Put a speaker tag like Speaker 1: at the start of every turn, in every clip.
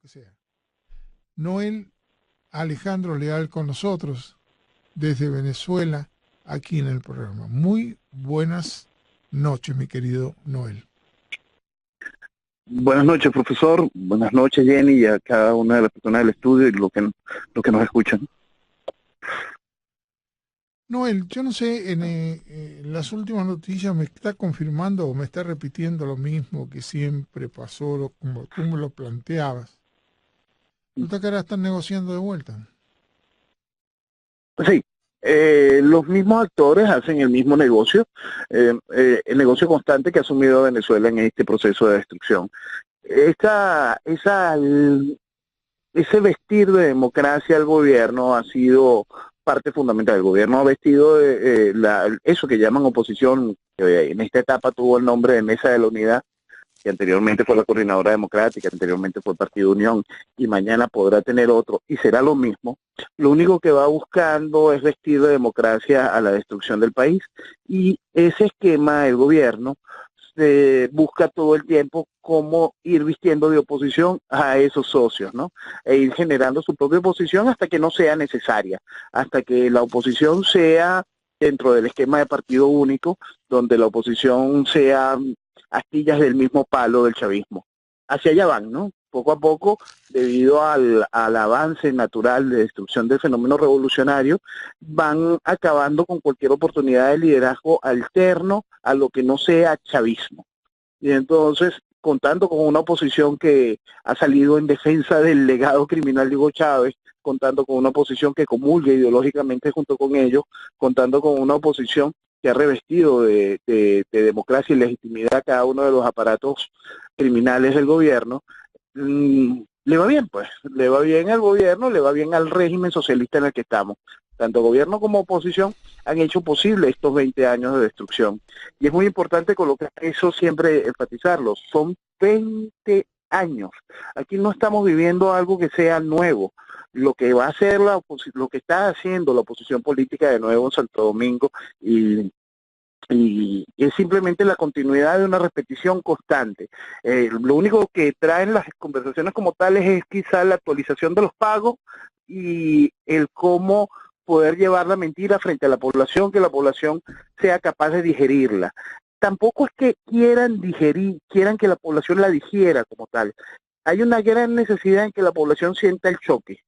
Speaker 1: que sea. Noel Alejandro Leal con nosotros desde Venezuela, aquí en el programa. Muy buenas noches, mi querido Noel.
Speaker 2: Buenas noches, profesor. Buenas noches, Jenny, y a cada una de las personas del estudio y lo que nos escuchan.
Speaker 1: Noel, yo no sé, en las últimas noticias me está confirmando o me está repitiendo lo mismo que siempre pasó, como tú me lo planteabas. Resulta que ahora están negociando de vuelta.
Speaker 2: Sí, los mismos actores hacen el mismo negocio, el negocio constante que ha asumido Venezuela en este proceso de destrucción. Ese vestir de democracia al gobierno ha sido parte fundamental. El gobierno ha vestido eso que llaman oposición, que en esta etapa tuvo el nombre de Mesa de la Unidad, que anteriormente fue la Coordinadora Democrática, anteriormente fue el Partido Unión, y mañana podrá tener otro, y será lo mismo. Lo único que va buscando es vestir de democracia a la destrucción del país, y ese esquema el gobierno busca todo el tiempo cómo ir vistiendo de oposición a esos socios, ¿no? E ir generando su propia oposición hasta que no sea necesaria, hasta que la oposición sea dentro del esquema de partido único, donde la oposición sea astillas del mismo palo del chavismo. Hacia allá van, ¿no? Poco a poco, debido al avance natural de destrucción del fenómeno revolucionario, van acabando con cualquier oportunidad de liderazgo alterno a lo que no sea chavismo. Y entonces, contando con una oposición que ha salido en defensa del legado criminal de Hugo Chávez, contando con una oposición que comulga ideológicamente junto con ellos, contando con una oposición que ha revestido de democracia y legitimidad cada uno de los aparatos criminales del gobierno, le va bien, pues, le va bien al gobierno, le va bien al régimen socialista en el que estamos. Tanto gobierno como oposición han hecho posible estos 20 años de destrucción. Y es muy importante colocar eso, siempre enfatizarlo, son 20 años. Aquí no estamos viviendo algo que sea nuevo. Lo que va a hacer lo que está haciendo la oposición política de nuevo en Santo Domingo y es simplemente la continuidad de una repetición constante. Lo único que traen las conversaciones como tales es quizá la actualización de los pagos y el cómo poder llevar la mentira frente a la población, que la población sea capaz de digerirla. Tampoco es que quieran que la población la digiera como tal. Hay una gran necesidad en que la población sienta el choque,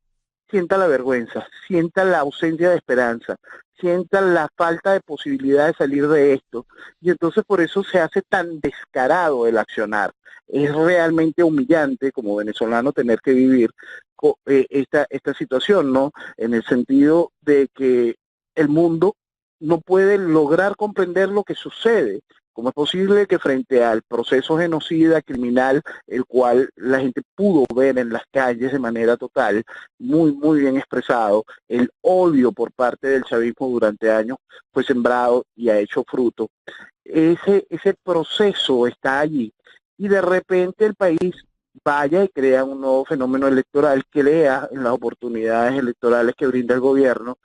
Speaker 2: sienta la vergüenza, sienta la ausencia de esperanza, sienta la falta de posibilidad de salir de esto. Y entonces por eso se hace tan descarado el accionar. Es realmente humillante como venezolano tener que vivir esta situación, ¿no? En el sentido de que el mundo no puede lograr comprender lo que sucede. ¿Cómo es posible que frente al proceso genocida criminal, el cual la gente pudo ver en las calles de manera total, muy bien expresado, el odio por parte del chavismo durante años fue sembrado y ha hecho fruto? Ese proceso está allí y de repente el país vaya y crea un nuevo fenómeno electoral, crea en las oportunidades electorales que brinda el gobierno,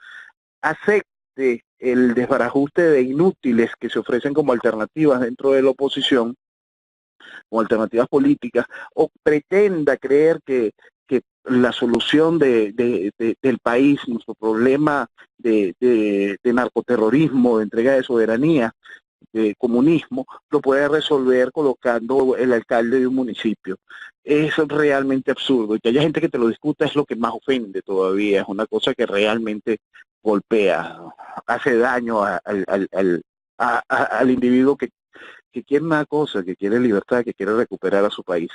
Speaker 2: acepte el desbarajuste de inútiles que se ofrecen como alternativas dentro de la oposición, como alternativas políticas, o pretenda creer que la solución del país, nuestro problema de narcoterrorismo, de entrega de soberanía, de comunismo, lo puede resolver colocando el alcalde de un municipio. Es realmente absurdo. Y que haya gente que te lo discuta es lo que más ofende todavía. Es una cosa que realmente golpea, hace daño al individuo que quiere una cosa, que quiere libertad, que quiere recuperar a su país.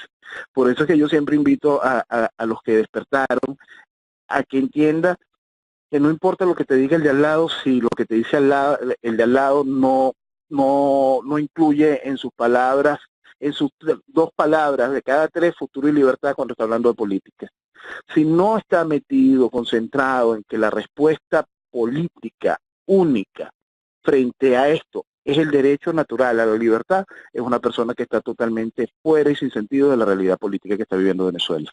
Speaker 2: Por eso es que yo siempre invito a los que despertaron a que entienda que no importa lo que te diga el de al lado, si lo que te dice el de al lado no incluye en sus palabras, en sus dos palabras de cada tres, futuro y libertad cuando está hablando de política. Si no está metido, concentrado en que la respuesta política única frente a esto es el derecho natural a la libertad, es una persona que está totalmente fuera y sin sentido de la realidad política que está viviendo Venezuela.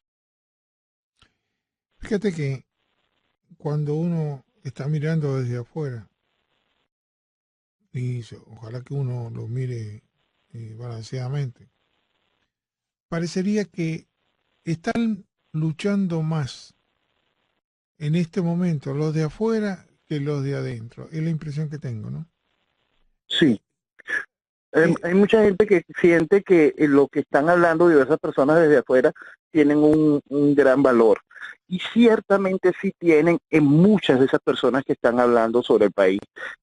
Speaker 1: Fíjate que cuando uno está mirando desde afuera, y ojalá que uno lo mire balanceadamente, parecería que están luchando más en este momento los de afuera que los de adentro. Es la impresión que tengo, ¿no?
Speaker 2: Sí.
Speaker 1: Eh,
Speaker 2: Hay mucha gente que siente que lo que están hablando diversas personas desde afuera tienen un gran valor. Y ciertamente sí tienen en muchas de esas personas que están hablando sobre el país,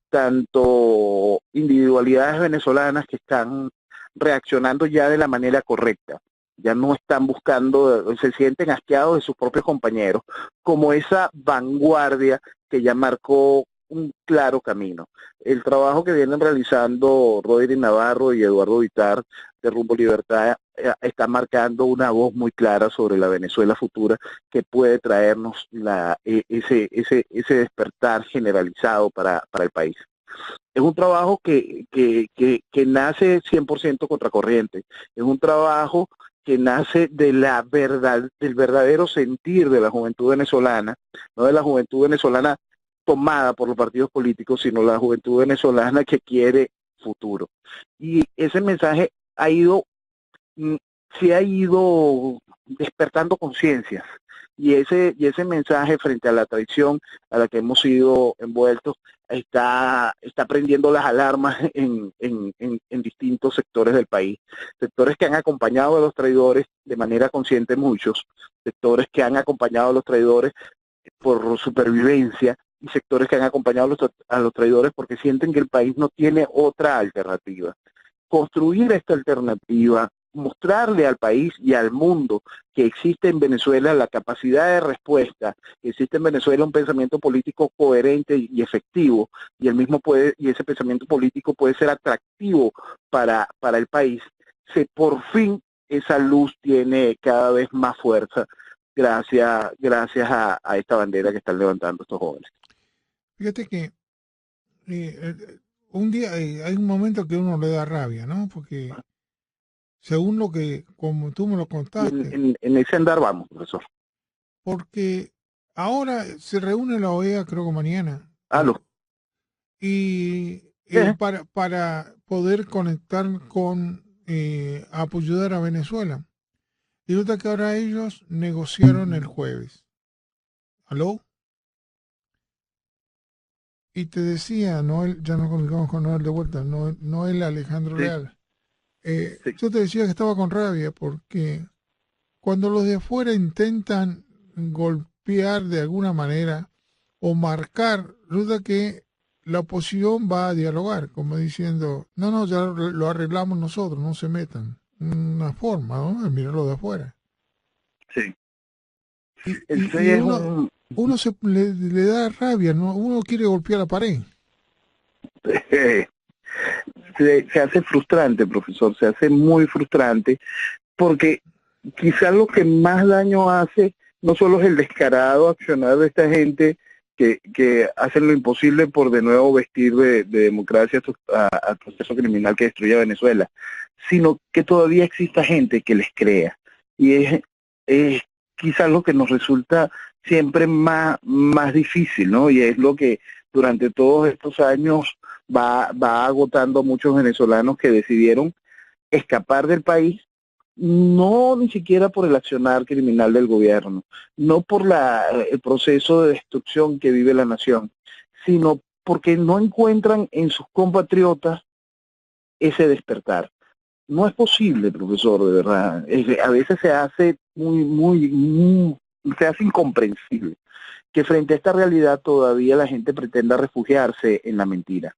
Speaker 2: tanto individualidades venezolanas que están reaccionando ya de la manera correcta, ya no están buscando, se sienten asqueados de sus propios compañeros, como esa vanguardia que ya marcó un claro camino. El trabajo que vienen realizando Rodri Navarro y Eduardo Vitar de Rumbo Libertad está marcando una voz muy clara sobre la Venezuela futura que puede traernos ese despertar generalizado para el país. Es un trabajo que nace 100% contracorriente, es un trabajo que nace de del verdadero sentir de la juventud venezolana, no de la juventud venezolana tomada por los partidos políticos, sino la juventud venezolana que quiere futuro. Y ese mensaje ha ido, se ha ido despertando conciencias. Y ese mensaje frente a la traición a la que hemos sido envueltos está prendiendo las alarmas en distintos sectores del país. Sectores que han acompañado a los traidores de manera consciente muchos, sectores que han acompañado a los traidores por supervivencia y sectores que han acompañado a los traidores porque sienten que el país no tiene otra alternativa. Construir esta alternativa, mostrarle al país y al mundo que existe en Venezuela la capacidad de respuesta, que existe en Venezuela un pensamiento político coherente y efectivo, y y ese pensamiento político puede ser atractivo para el país. Por fin esa luz tiene cada vez más fuerza gracias a esta bandera que están levantando estos jóvenes.
Speaker 1: Fíjate que un día hay un momento que uno le da rabia, ¿no? Porque según lo que, como tú me lo contaste,
Speaker 2: En ese andar vamos, profesor.
Speaker 1: porque ahora se reúne la OEA, creo que mañana,
Speaker 2: Aló.
Speaker 1: y para poder conectar con ayudar a Venezuela. Y resulta que ahora ellos negociaron el jueves. ¿Aló? Y te decía, Noel, ya nos comunicamos con Noel de vuelta, Noel Alejandro
Speaker 2: Sí,
Speaker 1: Leal.
Speaker 2: sí.
Speaker 1: Yo te decía que estaba con rabia porque cuando los de afuera intentan golpear de alguna manera o marcar, resulta que la oposición va a dialogar, como diciendo, no, no, ya lo arreglamos nosotros, no se metan. Una forma, ¿no? De mirarlo de afuera.
Speaker 2: Sí.
Speaker 1: Y uno le da rabia, ¿no? Uno quiere golpear la pared.
Speaker 2: Se hace frustrante, profesor, se hace muy frustrante, porque quizás lo que más daño hace no solo es el descarado accionar de esta gente que hacen lo imposible por de nuevo vestir de democracia al proceso criminal que destruye a Venezuela, sino que todavía exista gente que les crea. Y es quizás lo que nos resulta siempre más difícil, ¿no? Y es lo que durante todos estos años va agotando a muchos venezolanos que decidieron escapar del país, no ni siquiera por el accionar criminal del gobierno, no por el proceso de destrucción que vive la nación, sino porque no encuentran en sus compatriotas ese despertar. No es posible, profesor, de verdad. A veces se hace se hace incomprensible que frente a esta realidad todavía la gente pretenda refugiarse en la mentira.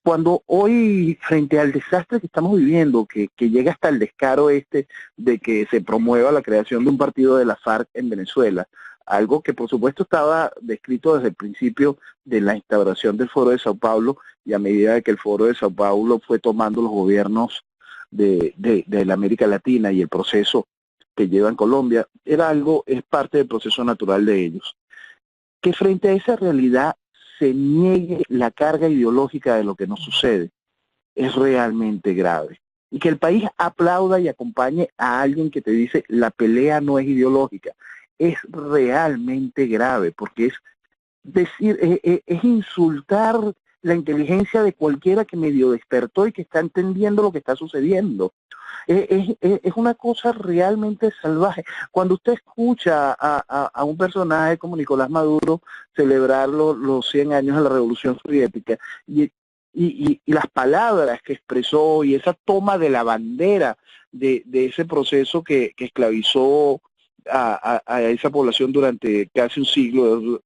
Speaker 2: Cuando hoy, frente al desastre que estamos viviendo, que llega hasta el descaro de que se promueva la creación de un partido de la FARC en Venezuela, algo que por supuesto estaba descrito desde el principio de la instauración del Foro de Sao Paulo, y a medida de que el Foro de Sao Paulo fue tomando los gobiernos de la América Latina y el proceso que lleva en Colombia, es parte del proceso natural de ellos. Que frente a esa realidad se niegue la carga ideológica de lo que nos sucede es realmente grave. Y que el país aplauda y acompañe a alguien que te dice la pelea no es ideológica, es realmente grave, porque es decir, es insultar la inteligencia de cualquiera que medio despertó y que está entendiendo lo que está sucediendo. Es una cosa realmente salvaje. Cuando usted escucha a un personaje como Nicolás Maduro celebrar los 100 años de la Revolución Soviética y las palabras que expresó y esa toma de la bandera de ese proceso que esclavizó a esa población durante casi un siglo,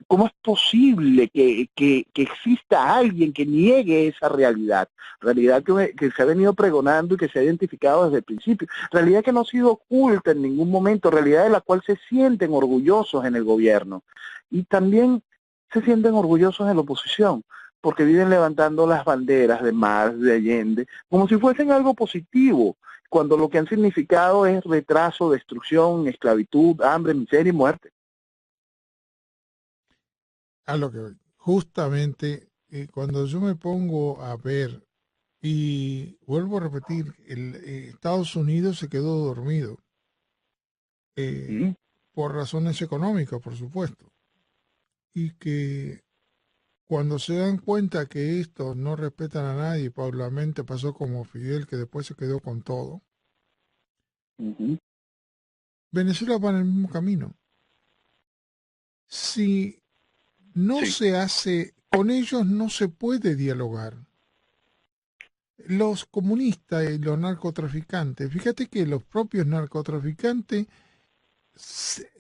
Speaker 2: ¿cómo es posible que exista alguien que niegue esa realidad? Realidad que se ha venido pregonando y que se ha identificado desde el principio. Realidad que no ha sido oculta en ningún momento, realidad de la cual se sienten orgullosos en el gobierno. Y también se sienten orgullosos en la oposición, porque viven levantando las banderas de Marx, de Allende, como si fuesen algo positivo, cuando lo que han significado es retraso, destrucción, esclavitud, hambre, miseria y muerte.
Speaker 1: A lo que voy. Justamente cuando yo me pongo a ver, y vuelvo a repetir, Estados Unidos se quedó dormido eh,
Speaker 2: ¿Mm?
Speaker 1: por razones económicas, por supuesto, y que cuando se dan cuenta que estos no respetan a nadie, paulatinamente pasó como Fidel, que después se quedó con todo,
Speaker 2: Uh-huh.
Speaker 1: Venezuela va en el mismo camino. Si no
Speaker 2: Sí.
Speaker 1: se hace, con ellos no se puede dialogar. Los comunistas y los narcotraficantes, fíjate que los propios narcotraficantes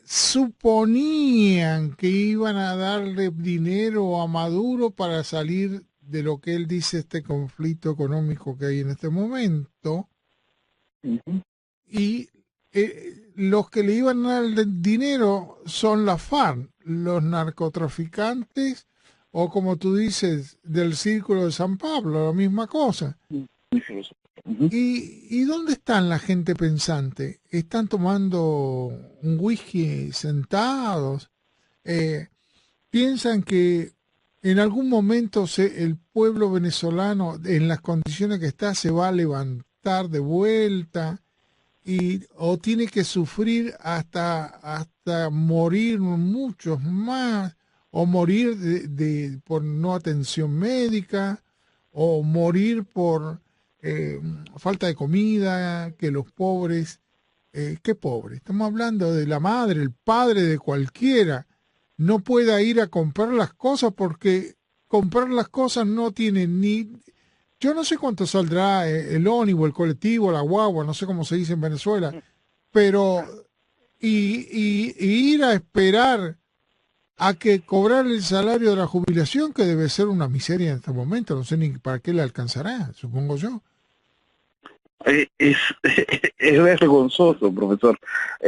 Speaker 1: suponían que iban a darle dinero a Maduro para salir de lo que él dice este conflicto económico que hay en este momento,
Speaker 2: Uh-huh.
Speaker 1: y los que le iban a dar el dinero son las FARC, los narcotraficantes, o como tú dices, del Círculo de San Pablo, la misma cosa.
Speaker 2: Uh-huh.
Speaker 1: ¿Y dónde están la gente pensante? ¿Están tomando un whisky sentados? Eh, ¿Piensan que en algún momento el pueblo venezolano, en las condiciones que está, se va a levantar de vuelta? O tiene que sufrir hasta morir muchos más, o morir por no atención médica, o morir por falta de comida, que los pobres, ¿qué pobres? Estamos hablando de la madre, el padre de cualquiera, no pueda ir a comprar las cosas porque comprar las cosas no tiene ni... Yo no sé cuánto saldrá el ónibus, el colectivo, la guagua, no sé cómo se dice en Venezuela, pero y ir a esperar a que cobrar el salario de la jubilación, que debe ser una miseria en este momento, no sé ni para qué le alcanzará, supongo yo.
Speaker 2: Es, es vergonzoso, profesor.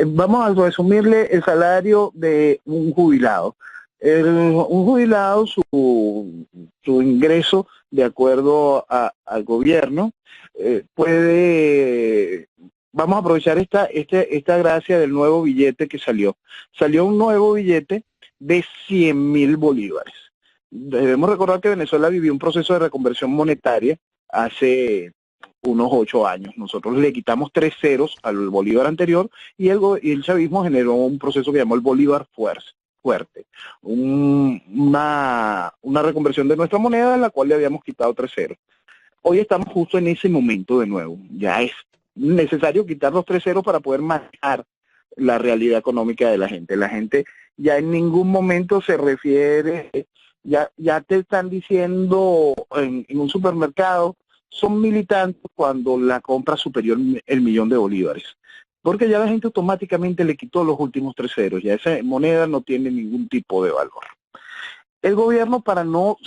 Speaker 2: Vamos a resumirle el salario de un jubilado. Un jubilado, su ingreso, de acuerdo al gobierno, vamos a aprovechar esta gracia del nuevo billete que salió. Salió un nuevo billete de 100.000 bolívares. Debemos recordar que Venezuela vivió un proceso de reconversión monetaria hace unos 8 años. Nosotros le quitamos 3 ceros al bolívar anterior y el chavismo generó un proceso que llamó el bolívar fuerte, una reconversión de nuestra moneda en la cual le habíamos quitado 3 ceros. Hoy estamos justo en ese momento de nuevo. Ya es necesario quitar los 3 ceros para poder manejar la realidad económica de la gente. La gente ya en ningún momento se refiere, ya te están diciendo en un supermercado, son militantes cuando la compra superior el millón de bolívares. Porque ya la gente automáticamente le quitó los últimos 3 ceros, ya esa moneda no tiene ningún tipo de valor. El gobierno, para no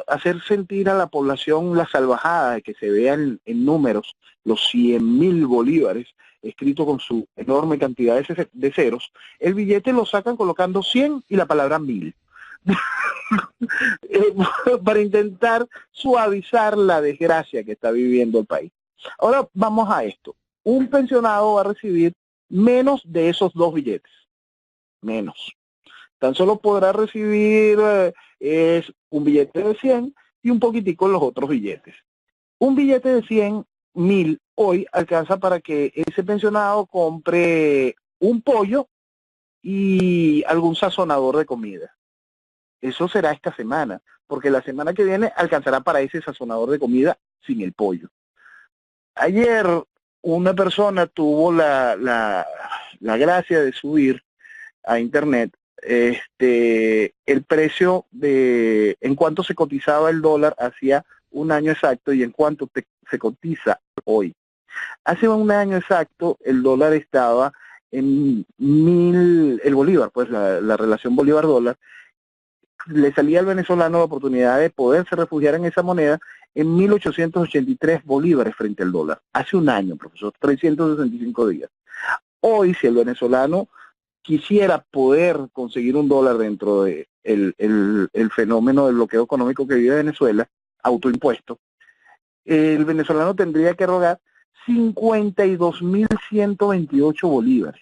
Speaker 2: hacer sentir a la población la salvajada de que se vean en números los 100.000 bolívares, escrito con su enorme cantidad de ceros, el billete lo sacan colocando 100 y la palabra 1000. Para intentar suavizar la desgracia que está viviendo el país. Ahora vamos a esto. Un pensionado va a recibir menos de esos 2 billetes. Menos. Tan solo podrá recibir es un billete de 100 y un poquitico los otros billetes. Un billete de 100.000 hoy alcanza para que ese pensionado compre un pollo y algún sazonador de comida. Eso será esta semana, porque la semana que viene alcanzará para ese sazonador de comida sin el pollo. Ayer una persona tuvo la gracia de subir a internet el precio de en cuánto se cotizaba el dólar hacía un año exacto y en cuánto se cotiza hoy. Hace un año exacto el dólar estaba en 1.000, el bolívar, pues la relación bolívar-dólar, le salía al venezolano la oportunidad de poderse refugiar en esa moneda en 1.883 bolívares frente al dólar. Hace un año, profesor, 365 días. Hoy, si el venezolano quisiera poder conseguir un dólar dentro de el fenómeno del bloqueo económico que vive Venezuela, autoimpuesto, el venezolano tendría que rogar 52.128 bolívares.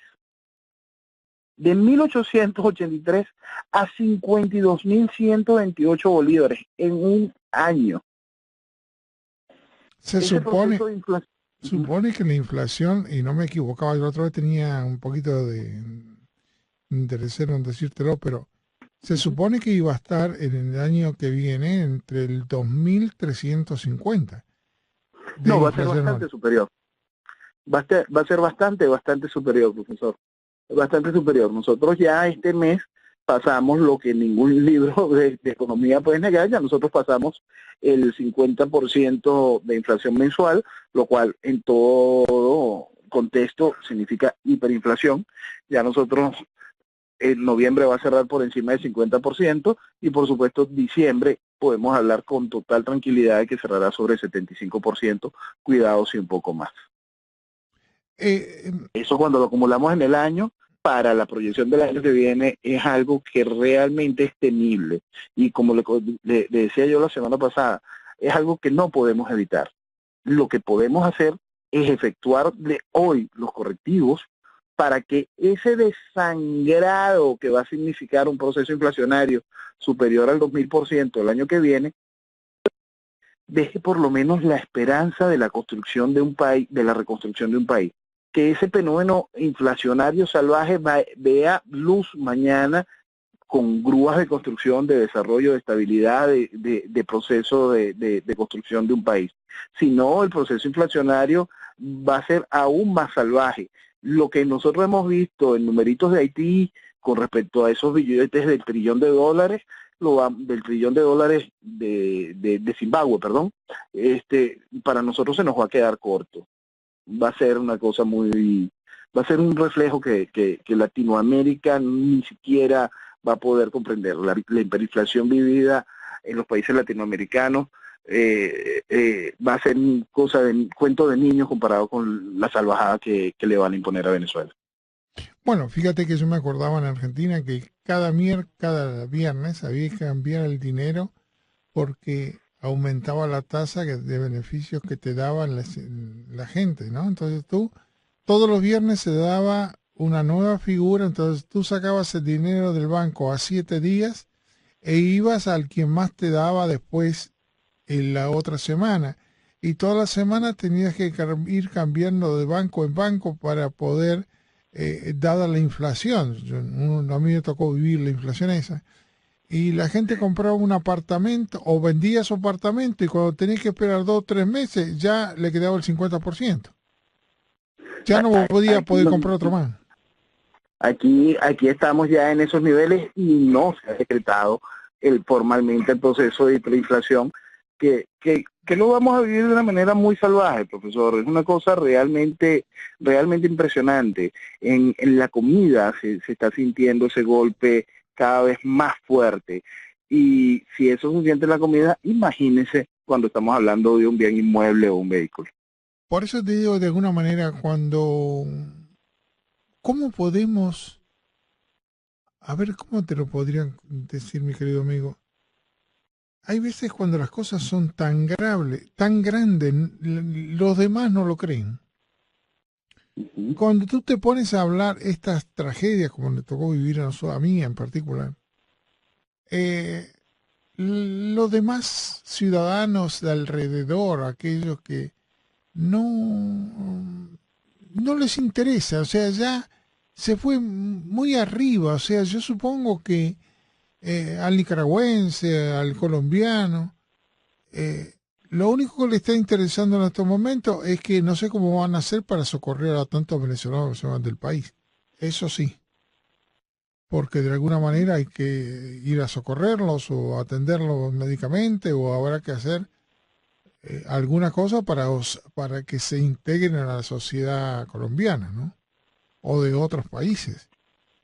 Speaker 2: De 1.883 a 52.128 bolívares en un año.
Speaker 1: Se supone que la inflación, y no me equivocaba, yo la otra vez tenía un poquito de interesero en decírtelo, pero se supone que iba a estar en el año que viene entre el 2.350.
Speaker 2: No, va a ser bastante superior. Va a ser bastante superior, profesor. Bastante superior. Nosotros ya este mes pasamos lo que ningún libro de economía puede negar, ya nosotros pasamos el 50% de inflación mensual, lo cual en todo contexto significa hiperinflación. Ya nosotros en noviembre va a cerrar por encima del 50% y por supuesto diciembre podemos hablar con total tranquilidad de que cerrará sobre el 75%, cuidados y un poco más. Eso cuando lo acumulamos en el año, para la proyección del año que viene, es algo que realmente es temible. Y como le decía yo la semana pasada, es algo que no podemos evitar. Lo que podemos hacer es efectuar de hoy los correctivos para que ese desangrado que va a significar un proceso inflacionario superior al 2.000% el año que viene, deje por lo menos la esperanza de la construcción de un país, de la reconstrucción de un país. Que ese fenómeno inflacionario salvaje vea luz mañana con grúas de construcción, de desarrollo, de estabilidad, de proceso de construcción de un país. Si no, el proceso inflacionario va a ser aún más salvaje. Lo que nosotros hemos visto en numeritos de Haití con respecto a esos billetes del trillón de dólares, del trillón de dólares de Zimbabue, perdón, para nosotros se nos va a quedar corto. Va a ser una cosa va a ser un reflejo que Latinoamérica ni siquiera va a poder comprender. La hiperinflación vivida en los países latinoamericanos va a ser cosa de cuento de niños comparado con la salvajada que le van a imponer a Venezuela.
Speaker 1: Bueno, fíjate que yo me acordaba en Argentina que cada viernes había que cambiar el dinero porque aumentaba la tasa de beneficios que te daban la gente, ¿no? Entonces todos los viernes se daba una nueva figura, entonces tú sacabas el dinero del banco a 7 días e ibas al quien más te daba después en la otra semana. Y toda la semana tenías que ir cambiando de banco en banco para poder, dada la inflación, a mí me tocó vivir la inflación esa, y la gente compraba un apartamento o vendía su apartamento y cuando tenía que esperar 2 o 3 meses ya le quedaba el 50%. Ya no podía comprar otro más.
Speaker 2: Aquí estamos ya en esos niveles y no se ha decretado formalmente el proceso de hiperinflación que lo vamos a vivir de una manera muy salvaje, profesor. Es una cosa realmente impresionante. En la comida se está sintiendo ese golpe cada vez más fuerte. Y si eso se siente en la comida, imagínese cuando estamos hablando de un bien inmueble o un vehículo.
Speaker 1: Por eso te digo de alguna manera ¿cómo podemos, a ver, cómo te lo podrían decir, mi querido amigo? Hay veces cuando las cosas son tan graves, tan grandes, los demás no lo creen. Cuando tú te pones a hablar estas tragedias, como le tocó vivir a mí en particular, los demás ciudadanos de alrededor, aquellos que no les interesa, o sea, ya se fue muy arriba, o sea, yo supongo que al nicaragüense, al colombiano. Lo único que le está interesando en estos momentos es que no sé cómo van a hacer para socorrer a tantos venezolanos que se van del país. Eso sí, porque de alguna manera hay que ir a socorrerlos o atenderlos médicamente o habrá que hacer alguna cosa para que se integren a la sociedad colombiana, ¿no? O de otros países.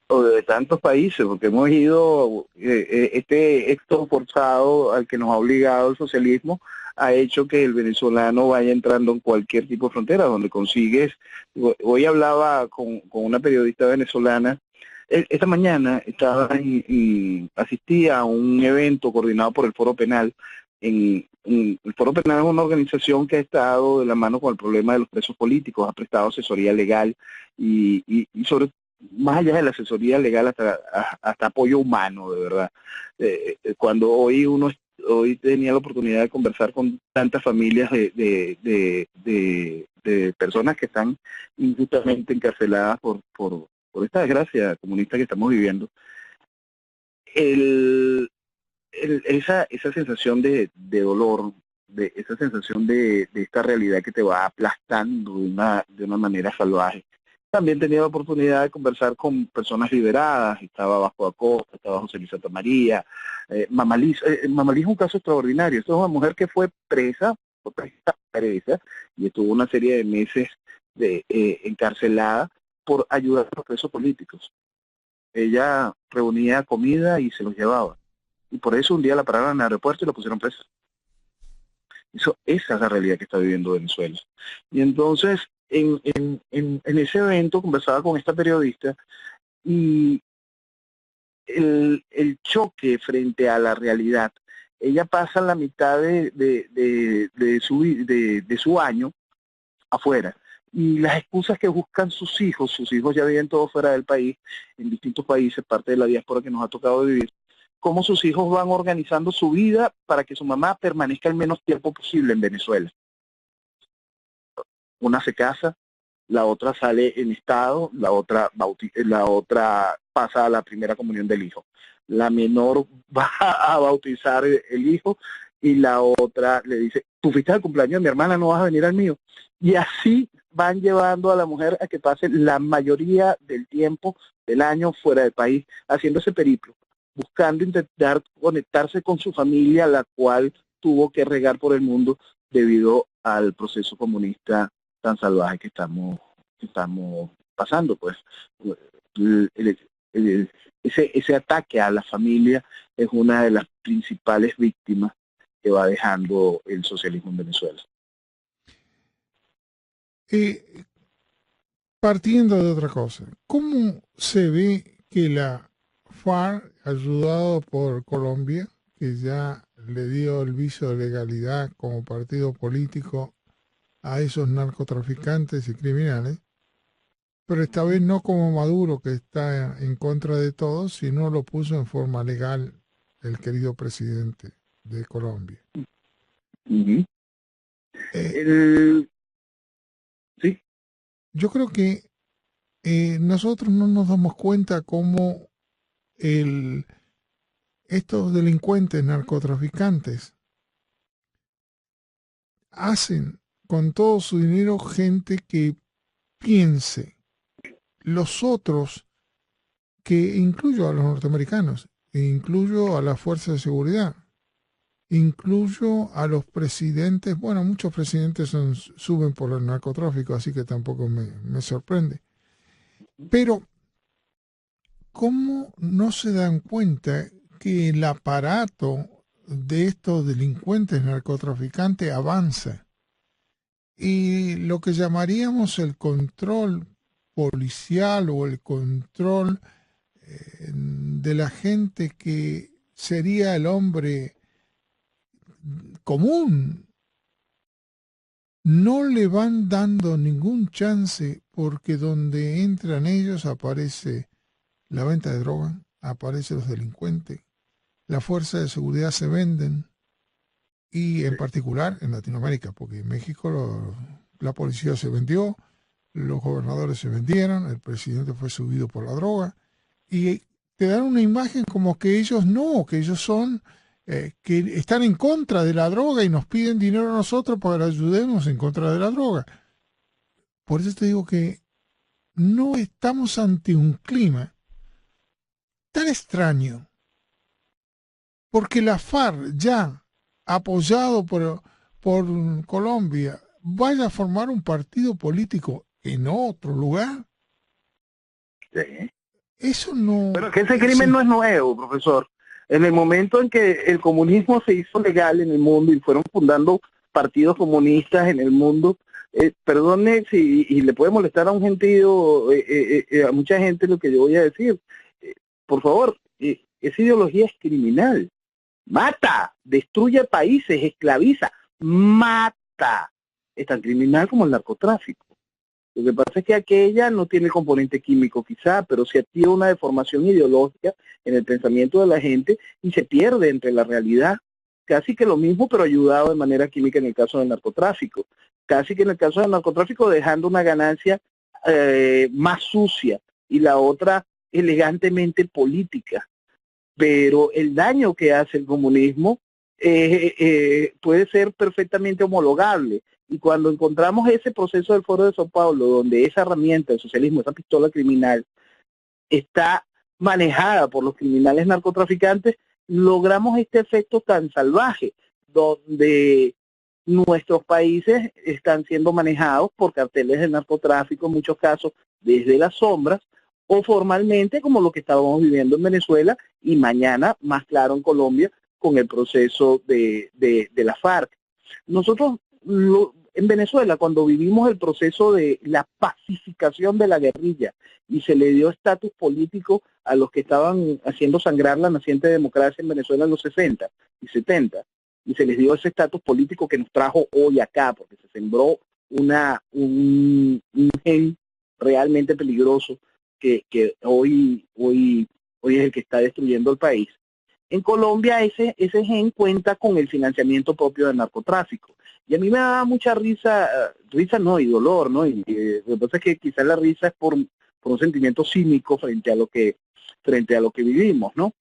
Speaker 2: O de tantos países, porque hemos ido, este éxodo forzado al que nos ha obligado el socialismo ha hecho que el venezolano vaya entrando en cualquier tipo de frontera, donde consigues. Hoy hablaba con una periodista venezolana, esta mañana asistía a un evento coordinado por el Foro Penal. El Foro Penal es una organización que ha estado de la mano con el problema de los presos políticos, ha prestado asesoría legal y sobre más allá de la asesoría legal, hasta apoyo humano, de verdad. Cuando hoy tenía la oportunidad de conversar con tantas familias de personas que están injustamente encarceladas por esta desgracia comunista que estamos viviendo, esa sensación de dolor, esa sensación de esta realidad que te va aplastando de una manera salvaje. También tenía la oportunidad de conversar con personas liberadas, estaba Vasco Acosta, estaba José Luis Santa María, Mamalí. Mamalí es un caso extraordinario. Esto es una mujer que fue presa y estuvo una serie de meses encarcelada por ayudar a los presos políticos. Ella reunía comida y se los llevaba. Y por eso un día la pararon en el aeropuerto y la pusieron presa. Esa es la realidad que está viviendo Venezuela. Y entonces, en ese evento conversaba con esta periodista y el choque frente a la realidad. Ella pasa la mitad de su año afuera. Y las excusas que buscan sus hijos ya viven todos fuera del país, en distintos países, parte de la diáspora que nos ha tocado vivir, cómo sus hijos van organizando su vida para que su mamá permanezca el menos tiempo posible en Venezuela. Una se casa, la otra sale en estado, la otra pasa a la primera comunión del hijo. La menor va a bautizar el hijo y la otra le dice, tú fuiste al cumpleaños de mi hermana, no vas a venir al mío. Y así van llevando a la mujer a que pase la mayoría del tiempo del año fuera del país, haciendo ese periplo, buscando intentar conectarse con su familia, la cual tuvo que regar por el mundo debido al proceso comunista tan salvaje que estamos pasando. Pues ese ataque a la familia es una de las principales víctimas que va dejando el socialismo en Venezuela.
Speaker 1: Partiendo de otra cosa, ¿cómo se ve que la FARC, ayudado por Colombia, que ya le dio el viso de legalidad como partido político a esos narcotraficantes y criminales, pero esta vez no como Maduro, que está en contra de todo, sino lo puso en forma legal el querido presidente de Colombia?
Speaker 2: Uh-huh. Sí.
Speaker 1: Yo creo que nosotros no nos damos cuenta cómo estos delincuentes narcotraficantes hacen con todo su dinero gente que piense. Los otros, que incluyo a los norteamericanos, incluyo a las fuerzas de seguridad, incluyo a los presidentes, bueno, muchos presidentes suben por el narcotráfico, así que tampoco me sorprende. Pero, ¿cómo no se dan cuenta que el aparato de estos delincuentes narcotraficantes avanza? Y lo que llamaríamos el control policial o el control de la gente que sería el hombre común, no le van dando ningún chance, porque donde entran ellos aparece la venta de droga, aparecen los delincuentes, las fuerzas de seguridad se venden, y en particular en Latinoamérica, porque en México la policía se vendió, los gobernadores se vendieron, el presidente fue subido por la droga, y te dan una imagen como que ellos no, que ellos son, que están en contra de la droga y nos piden dinero a nosotros para ayudarnos en contra de la droga. Por eso te digo que no estamos ante un clima tan extraño, porque la FARC ya apoyado por Colombia vaya a formar un partido político en otro lugar.
Speaker 2: Sí.
Speaker 1: Eso no...
Speaker 2: Pero que ese crimen no es nuevo, profesor. En el momento en que el comunismo se hizo legal en el mundo y fueron fundando partidos comunistas en el mundo, perdone si y le puede molestar a un gentío, a mucha gente lo que yo voy a decir. Por favor, esa ideología es criminal. Mata, destruye países, esclaviza, mata. Es tan criminal como el narcotráfico. Lo que pasa es que aquella no tiene componente químico quizá, pero sí activa una deformación ideológica en el pensamiento de la gente y se pierde entre la realidad. Casi que lo mismo, pero ayudado de manera química en el caso del narcotráfico. Casi que en el caso del narcotráfico dejando una ganancia más sucia y la otra elegantemente política. Pero el daño que hace el comunismo puede ser perfectamente homologable. Y cuando encontramos ese proceso del Foro de Sao Paulo, donde esa herramienta, el socialismo, esa pistola criminal, está manejada por los criminales narcotraficantes, logramos este efecto tan salvaje, donde nuestros países están siendo manejados por carteles de narcotráfico, en muchos casos desde las sombras, o formalmente como lo que estábamos viviendo en Venezuela y mañana, más claro, en Colombia, con el proceso de la FARC. Nosotros en Venezuela, cuando vivimos el proceso de la pacificación de la guerrilla y se le dio estatus político a los que estaban haciendo sangrar la naciente democracia en Venezuela en los 60 y 70, y se les dio ese estatus político que nos trajo hoy acá, porque se sembró un gen realmente peligroso que hoy es el que está destruyendo el país. En Colombia ese gen cuenta con el financiamiento propio del narcotráfico. Y a mí me da mucha risa no, y dolor, ¿no? Y lo que pasa es que quizás la risa es por un sentimiento cínico frente a lo que vivimos, ¿no?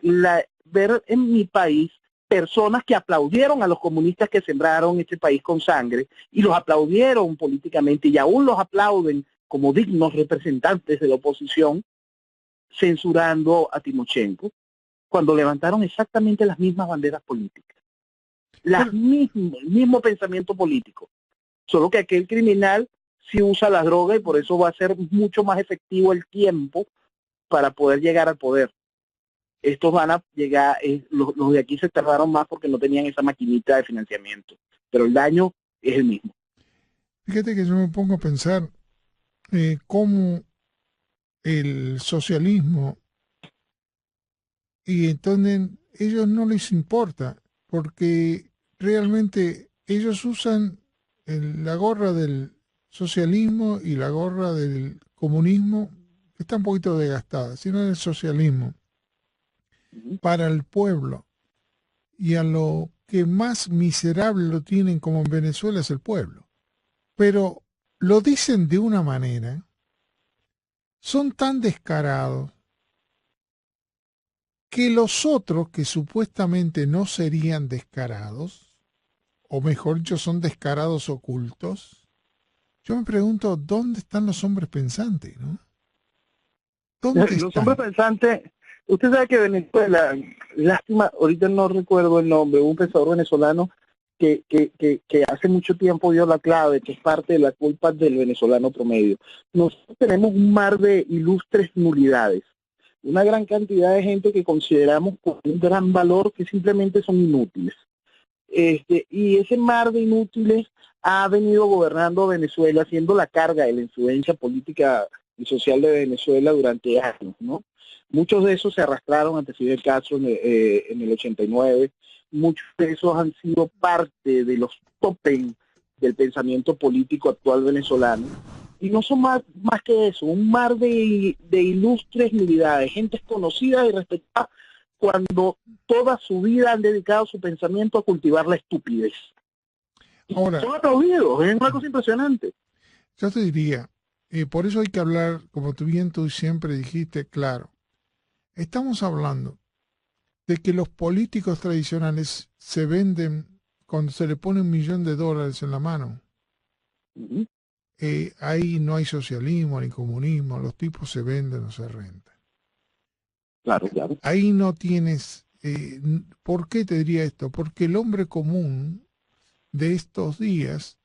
Speaker 2: Ver en mi país personas que aplaudieron a los comunistas que sembraron este país con sangre y los aplaudieron políticamente y aún los aplauden como dignos representantes de la oposición, censurando a Timochenko, cuando levantaron exactamente las mismas banderas políticas, el mismo pensamiento político, solo que aquel criminal sí usa las drogas y por eso va a ser mucho más efectivo el tiempo para poder llegar al poder. Estos van a llegar, los de aquí se tardaron más porque no tenían esa maquinita de financiamiento, pero el daño es el mismo.
Speaker 1: Fíjate que yo me pongo a pensar cómo el socialismo, y entonces ellos no les importa, porque realmente ellos usan la gorra del socialismo y la gorra del comunismo, que está un poquito desgastada, sino del socialismo, para el pueblo. Y a lo que más miserable lo tienen como en Venezuela es el pueblo. Pero lo dicen de una manera, son tan descarados, que los otros que supuestamente no serían descarados, o mejor dicho, son descarados ocultos, yo me pregunto, ¿dónde están los hombres pensantes, no? ¿Dónde
Speaker 2: Los
Speaker 1: están?
Speaker 2: hombres pensantes, usted sabe que Venezuela, lástima, ahorita no recuerdo el nombre, un pensador venezolano que hace mucho tiempo dio la clave, que es parte de la culpa del venezolano promedio. Nosotros tenemos un mar de ilustres nulidades, una gran cantidad de gente que consideramos con un gran valor que simplemente son inútiles. Y ese mar de inútiles ha venido gobernando Venezuela, siendo la carga de la influencia política y social de Venezuela durante años, ¿no? Muchos de esos se arrastraron ante Fidel Castro en el 89, muchos de esos han sido parte de los topen del pensamiento político actual venezolano, y no son más que eso, un mar de ilustres nulidades, gente conocida y respetada, cuando toda su vida han dedicado su pensamiento a cultivar la estupidez.
Speaker 1: Ahora,
Speaker 2: son aplaudidos, es una cosa impresionante.
Speaker 1: yo te diría, por eso hay que hablar, como tú bien tú siempre dijiste, claro. Estamos hablando de que los políticos tradicionales se venden cuando se le pone $1.000.000 en la mano.
Speaker 2: Ujú.
Speaker 1: Ahí no hay socialismo ni comunismo, los tipos se venden o se rentan.
Speaker 2: Claro, claro.
Speaker 1: Ahí no tienes, ¿por qué te diría esto? Porque el hombre común de estos días,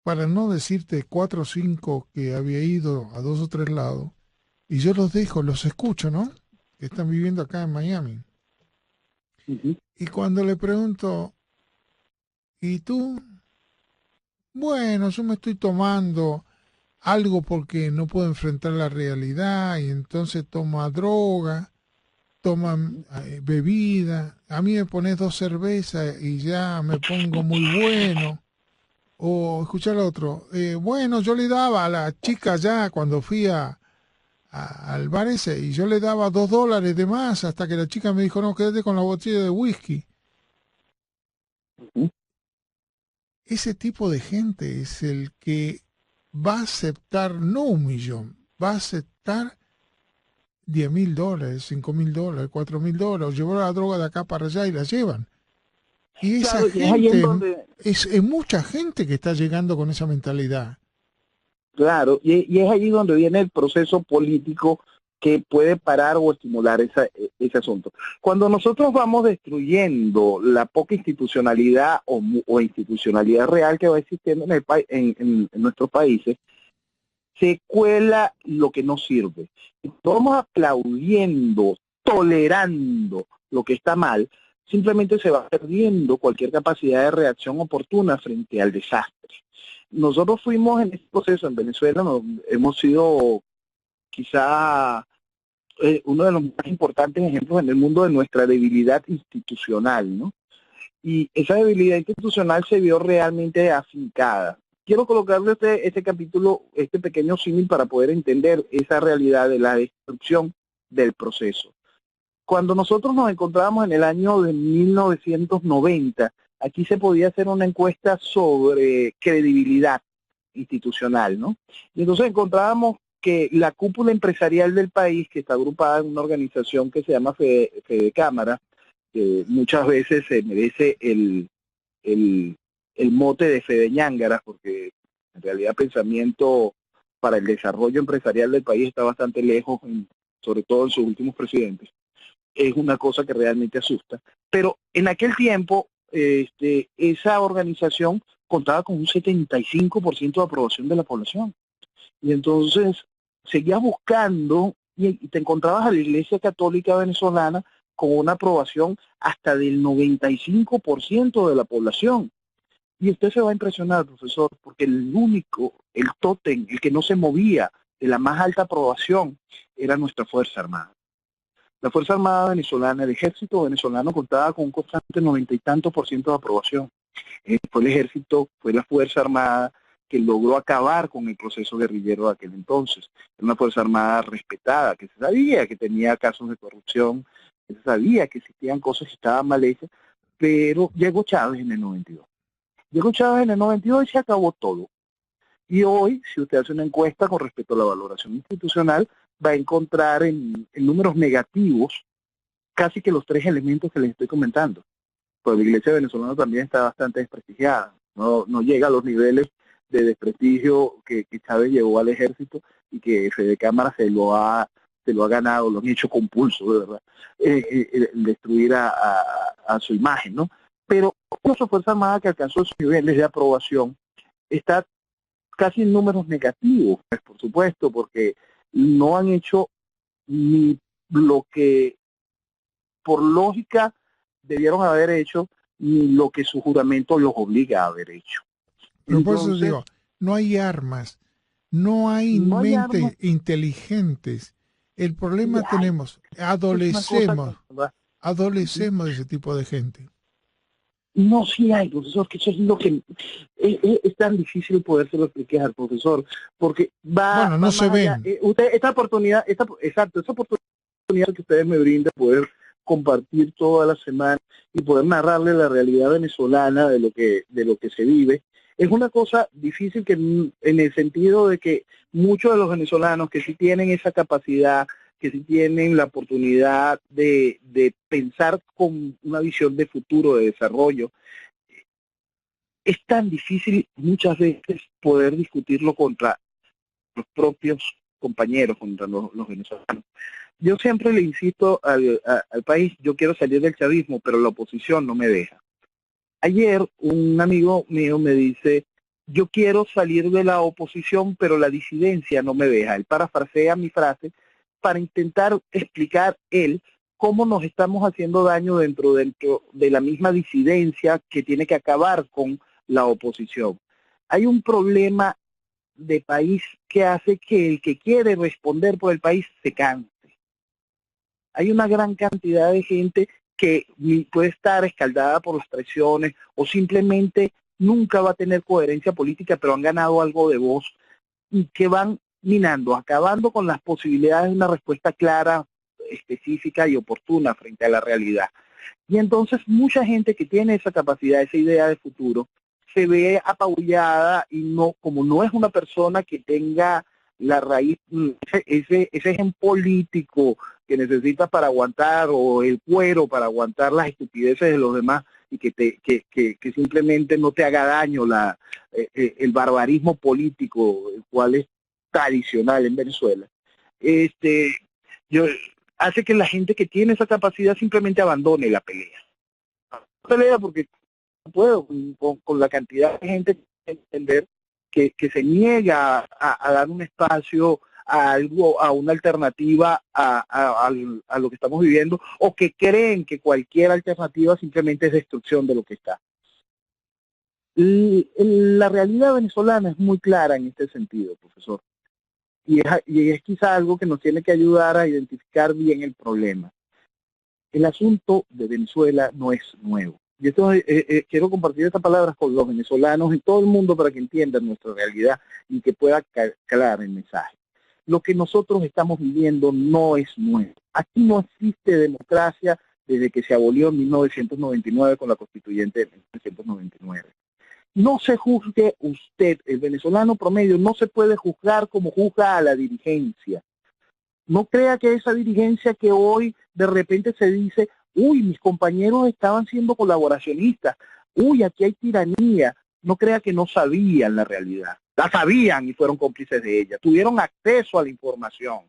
Speaker 1: para no decirte 4 o 5 que había ido a 2 o 3 lados, y yo los dejo, los escucho, ¿no? Que están viviendo acá en Miami.
Speaker 2: Ujú.
Speaker 1: Y cuando le pregunto, ¿y tú? Bueno, yo me estoy tomando algo porque no puedo enfrentar la realidad y entonces toma droga, toma bebida. A mí me pones 2 cervezas y ya me pongo muy bueno. O escuchar al otro, bueno, yo le daba a la chica ya cuando fui al bar ese y yo le daba $2 de más hasta que la chica me dijo, no, quédate con la botella de whisky.
Speaker 2: Ujú.
Speaker 1: Ese tipo de gente es el que va a aceptar no 1.000.000, va a aceptar $10.000, $5.000, $4.000, llevar la droga de acá para allá y la llevan. Y esa
Speaker 2: Claro, y es ahí en
Speaker 1: gente,
Speaker 2: donde,
Speaker 1: es mucha gente que está llegando con esa mentalidad.
Speaker 2: claro, y es allí donde viene el proceso político que puede parar o estimular ese asunto. Cuando nosotros vamos destruyendo la poca institucionalidad o institucionalidad real que va existiendo en nuestros países, se cuela lo que no sirve. Si vamos aplaudiendo, tolerando lo que está mal, simplemente se va perdiendo cualquier capacidad de reacción oportuna frente al desastre. Nosotros fuimos en este proceso en Venezuela, hemos sido quizá uno de los más importantes ejemplos en el mundo de nuestra debilidad institucional, ¿no? Y esa debilidad institucional se vio realmente afincada. Quiero colocarle este capítulo, este pequeño símil para poder entender esa realidad de la destrucción del proceso. Cuando nosotros nos encontrábamos en el año de 1990, aquí se podía hacer una encuesta sobre credibilidad institucional, ¿no? Y entonces encontrábamos que la cúpula empresarial del país, que está agrupada en una organización que se llama Fede Cámara, que muchas veces se merece el, el mote de Fede Ñángara, porque en realidad pensamiento para el desarrollo empresarial del país está bastante lejos, sobre todo en sus últimos presidentes. Es una cosa que realmente asusta. Pero en aquel tiempo, esa organización contaba con un 75% de aprobación de la población. Y entonces seguías buscando y te encontrabas a la Iglesia Católica Venezolana con una aprobación hasta del 95% de la población. Y usted se va a impresionar, profesor, porque el tótem, el que no se movía de la más alta aprobación, era nuestra Fuerza Armada. La Fuerza Armada venezolana, el ejército venezolano contaba con un constante 90 y tanto por ciento de aprobación. Fue el ejército, fue la Fuerza Armada que logró acabar con el proceso guerrillero de aquel entonces. Era una Fuerza Armada respetada, que se sabía que tenía casos de corrupción, que se sabía que existían cosas que estaban mal hechas, pero llegó Chávez en el 92. Llegó Chávez en el 92 y se acabó todo. Y hoy, si usted hace una encuesta con respecto a la valoración institucional, va a encontrar en números negativos casi que los 3 elementos que les estoy comentando. Pues la iglesia venezolana también está bastante desprestigiada, no llega a los niveles de desprestigio que Chávez llevó al ejército y que Fede Cámara se lo ha ganado, lo han hecho con pulso, de verdad, destruir a su imagen, ¿no? Pero nuestra Fuerza Armada que alcanzó esos niveles de aprobación está casi en números negativos, pues, por supuesto, porque no han hecho ni lo que por lógica debieron haber hecho, ni lo que su juramento los obliga a haber hecho.
Speaker 1: Pero por eso
Speaker 2: Entonces,
Speaker 1: digo, no hay armas, no hay
Speaker 2: no hay armas,
Speaker 1: mentes inteligentes. El
Speaker 2: y
Speaker 1: problema
Speaker 2: ay,
Speaker 1: tenemos,
Speaker 2: es una cosa
Speaker 1: adolecemos,
Speaker 2: que ¿verdad?
Speaker 1: adolecemos de ese tipo de gente.
Speaker 2: No, sí hay, profesor, que eso es lo que es tan difícil podérselo explicar, profesor, porque
Speaker 1: Bueno, no
Speaker 2: va
Speaker 1: se
Speaker 2: más allá.
Speaker 1: ven.
Speaker 2: Usted, esa oportunidad que ustedes me brindan de poder compartir toda la semana y poder narrarle la realidad venezolana de lo que se vive, es una cosa difícil que en el sentido de que muchos de los venezolanos que sí tienen esa capacidad que sí tienen la oportunidad de pensar con una visión de futuro, de desarrollo. Es tan difícil muchas veces poder discutirlo contra los propios compañeros, contra los venezolanos. Yo siempre le insisto al país, yo quiero salir del chavismo, pero la oposición no me deja. Ayer un amigo mío me dice, yo quiero salir de la oposición, pero la disidencia no me deja. Él parafrasea mi frase para intentar explicar él cómo nos estamos haciendo daño dentro de la misma disidencia que tiene que acabar con la oposición. Hay un problema de país que hace que el que quiere responder por el país se canse. Hay una gran cantidad de gente que puede estar escaldada por las traiciones o simplemente nunca va a tener coherencia política, pero han ganado algo de voz y que van minando, acabando con las posibilidades de una respuesta clara, específica y oportuna frente a la realidad. Y entonces mucha gente que tiene esa capacidad, esa idea de futuro, se ve apabullada y no, como no es una persona que tenga la raíz, ese gen político que necesitas para aguantar, o el cuero para aguantar las estupideces de los demás, y que simplemente no te haga daño el barbarismo político, el cual es tradicional en Venezuela. Yo hace que la gente que tiene esa capacidad simplemente abandone la pelea. Pelea porque no puedo con la cantidad de gente que entender que se niega a dar un espacio a algo, a una alternativa a lo que estamos viviendo, o que creen que cualquier alternativa simplemente es destrucción de lo que está. La realidad venezolana es muy clara en este sentido, profesor. Y es quizá algo que nos tiene que ayudar a identificar bien el problema. El asunto de Venezuela no es nuevo. Y esto, quiero compartir estas palabras con los venezolanos y todo el mundo para que entiendan nuestra realidad y que pueda calar el mensaje. Lo que nosotros estamos viviendo no es nuevo. Aquí no existe democracia desde que se abolió en 1999 con la Constituyente de 1999. No se juzgue usted, el venezolano promedio, no se puede juzgar como juzga a la dirigencia. No crea que esa dirigencia que hoy de repente se dice, uy, mis compañeros estaban siendo colaboracionistas, uy, aquí hay tiranía. No crea que no sabían la realidad. La sabían y fueron cómplices de ella. Tuvieron acceso a la información.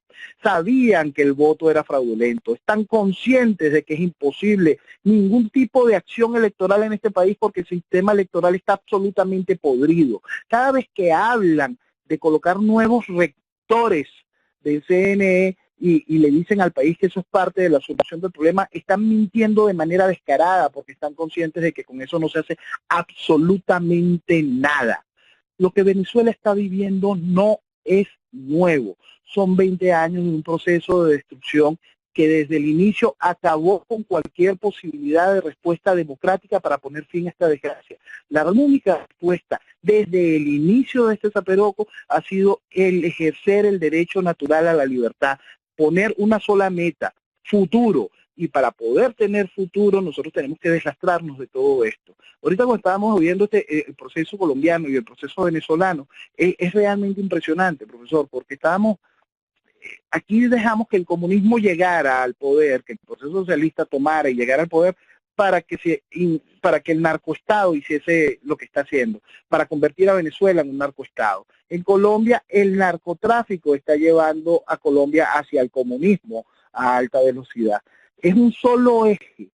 Speaker 2: Sabían que el voto era fraudulento. Están conscientes de que es imposible ningún tipo de acción electoral en este país porque el sistema electoral está absolutamente podrido. Cada vez que hablan de colocar nuevos rectores del CNE y le dicen al país que eso es parte de la solución del problema, están mintiendo de manera descarada porque están conscientes de que con eso no se hace absolutamente nada. Lo que Venezuela está viviendo no es nuevo. Son 20 años de un proceso de destrucción que desde el inicio acabó con cualquier posibilidad de respuesta democrática para poner fin a esta desgracia. La única respuesta desde el inicio de este zaperoco ha sido el ejercer el derecho natural a la libertad, poner una sola meta, futuro. Y para poder tener futuro nosotros tenemos que deslastrarnos de todo esto. Ahorita cuando estábamos viendo el proceso colombiano y el proceso venezolano, es realmente impresionante, profesor, porque aquí dejamos que el comunismo llegara al poder, que el proceso socialista tomara y llegara al poder para que el narcoestado hiciese lo que está haciendo, para convertir a Venezuela en un narcoestado. En Colombia, el narcotráfico está llevando a Colombia hacia el comunismo a alta velocidad. Es un solo eje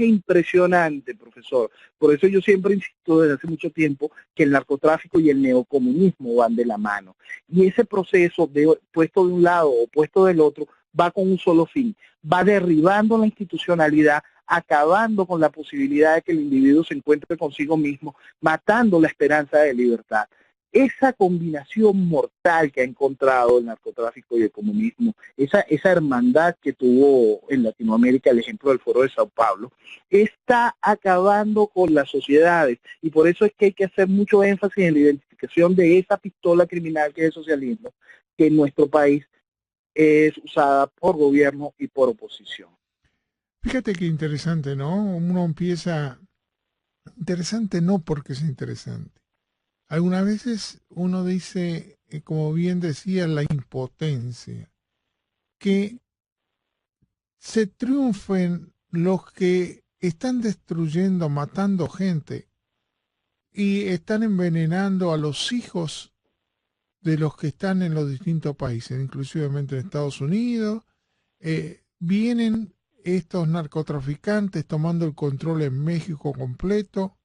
Speaker 2: impresionante, profesor. Por eso yo siempre insisto desde hace mucho tiempo que el narcotráfico y el neocomunismo van de la mano. Y ese proceso, puesto de un lado o puesto del otro, va con un solo fin. Va derribando la institucionalidad, acabando con la posibilidad de que el individuo se encuentre consigo mismo, matando la esperanza de libertad. Esa combinación mortal que ha encontrado el narcotráfico y el comunismo, esa hermandad que tuvo en Latinoamérica el ejemplo del Foro de Sao Paulo, está acabando con las sociedades, y por eso es que hay que hacer mucho énfasis en la identificación de esa pistola criminal que es el socialismo, que en nuestro país es usada por gobierno y por oposición.
Speaker 1: Fíjate qué interesante, ¿no? Uno empieza, interesante no porque es interesante. Algunas veces uno dice, como bien decía, la impotencia. que se triunfen los que están destruyendo, matando gente y están envenenando a los hijos de los que están en los distintos países, inclusivamente en Estados Unidos. Vienen estos narcotraficantes tomando el control en México completo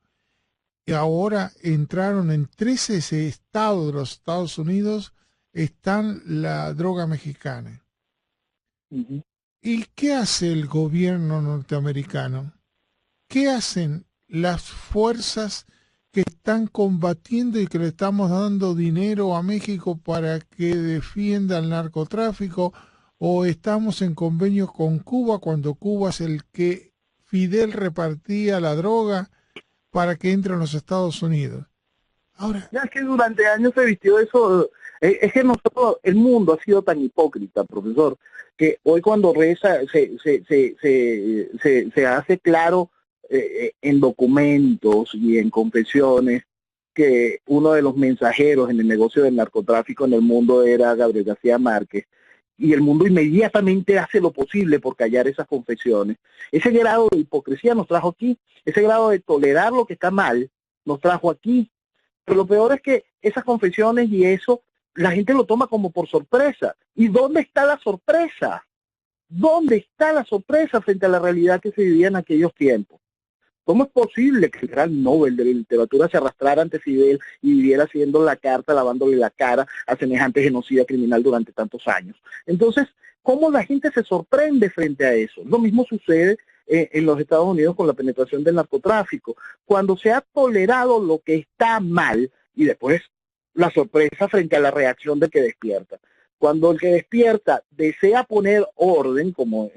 Speaker 1: y ahora entraron en 13 estados de los Estados Unidos, están la droga mexicana.
Speaker 2: Ujú.
Speaker 1: ¿Y qué hace el gobierno norteamericano? ¿Qué hacen las fuerzas que están combatiendo y que le estamos dando dinero a México para que defienda el narcotráfico? ¿O estamos en convenio con Cuba cuando Cuba es el que Fidel repartía la droga para que entre en los Estados Unidos? Ahora,
Speaker 2: Ya es que durante años se vistió eso, es que nosotros, el mundo ha sido tan hipócrita, profesor, que hoy cuando reza se hace claro en documentos y en confesiones que uno de los mensajeros en el negocio del narcotráfico en el mundo era Gabriel García Márquez, y el mundo inmediatamente hace lo posible por callar esas confesiones. Ese grado de hipocresía nos trajo aquí, ese grado de tolerar lo que está mal nos trajo aquí. Pero lo peor es que esas confesiones y eso, la gente lo toma como por sorpresa. ¿Y dónde está la sorpresa? ¿Dónde está la sorpresa frente a la realidad que se vivía en aquellos tiempos? ¿Cómo es posible que el gran Nobel de la literatura se arrastrara ante Fidel y viviera haciendo la carta, lavándole la cara a semejante genocida criminal durante tantos años? Entonces, ¿cómo la gente se sorprende frente a eso? Lo mismo sucede en los Estados Unidos con la penetración del narcotráfico. Cuando se ha tolerado lo que está mal y después la sorpresa frente a la reacción del que despierta. Cuando el que despierta desea poner orden, como